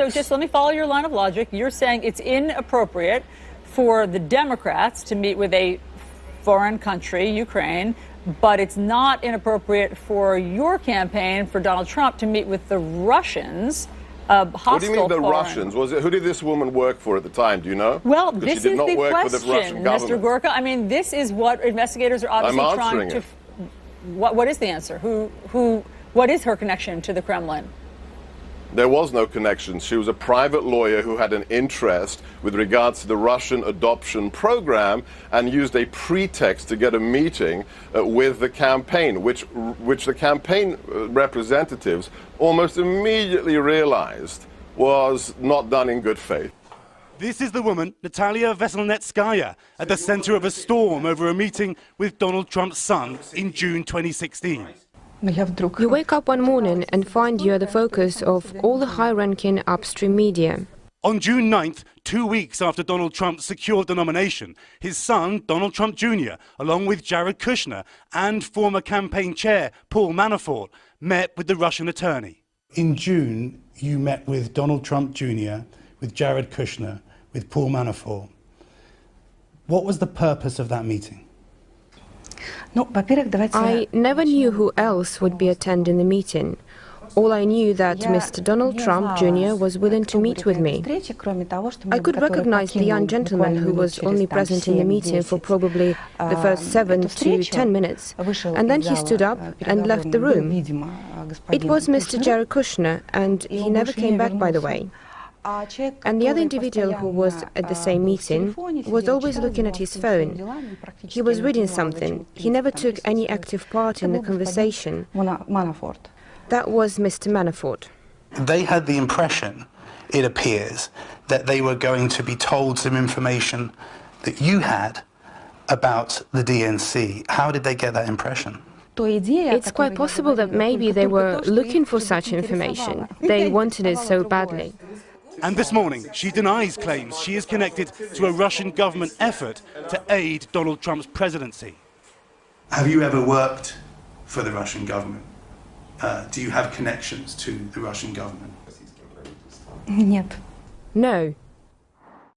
So just let me follow your line of logic. You're saying it's inappropriate for the Democrats to meet with a foreign country, Ukraine, but it's not inappropriate for your campaign, for Donald Trump, to meet with the Russians. What do you mean the Russians? Who did this woman work for at the time? Do you know? Well, this is the question, Mr. Gorka. I mean, this is what investigators are obviously trying to. What is the answer? What is her connection to the Kremlin? There was no connection. She was a private lawyer who had an interest with regards to the Russian adoption program and used a pretext to get a meeting with the campaign, which the campaign representatives almost immediately realized was not done in good faith. This is the woman, Natalia Veselnitskaya, at the center of a storm over a meeting with Donald Trump's son in June 2016. You wake up one morning and find you're the focus of all the high-ranking upstream media. On June 9th, 2 weeks after Donald Trump secured the nomination, his son, Donald Trump Jr., along with Jared Kushner and former campaign chair Paul Manafort, met with the Russian attorney. In June, you met with Donald Trump Jr., with Jared Kushner, with Paul Manafort. What was the purpose of that meeting? I never knew who else would be attending the meeting. All I knew that Mr. Donald Trump Jr. was willing to meet with me. I could recognize the young gentleman who was only present in the meeting for probably the first 7 to 10 minutes, and then he stood up and left the room. It was Mr. Jared Kushner, and he never came back, by the way. And the other individual who was at the same meeting was always looking at his phone. He was reading something. He never took any active part in the conversation. That was Mr. Manafort. They had the impression, it appears, that they were going to be told some information that you had about the DNC. How did they get that impression? It's quite possible that maybe they were looking for such information. They wanted it so badly. And this morning, she denies claims she is connected to a Russian government effort to aid Donald Trump's presidency. Have you ever worked for the Russian government? Do you have connections to the Russian government? No.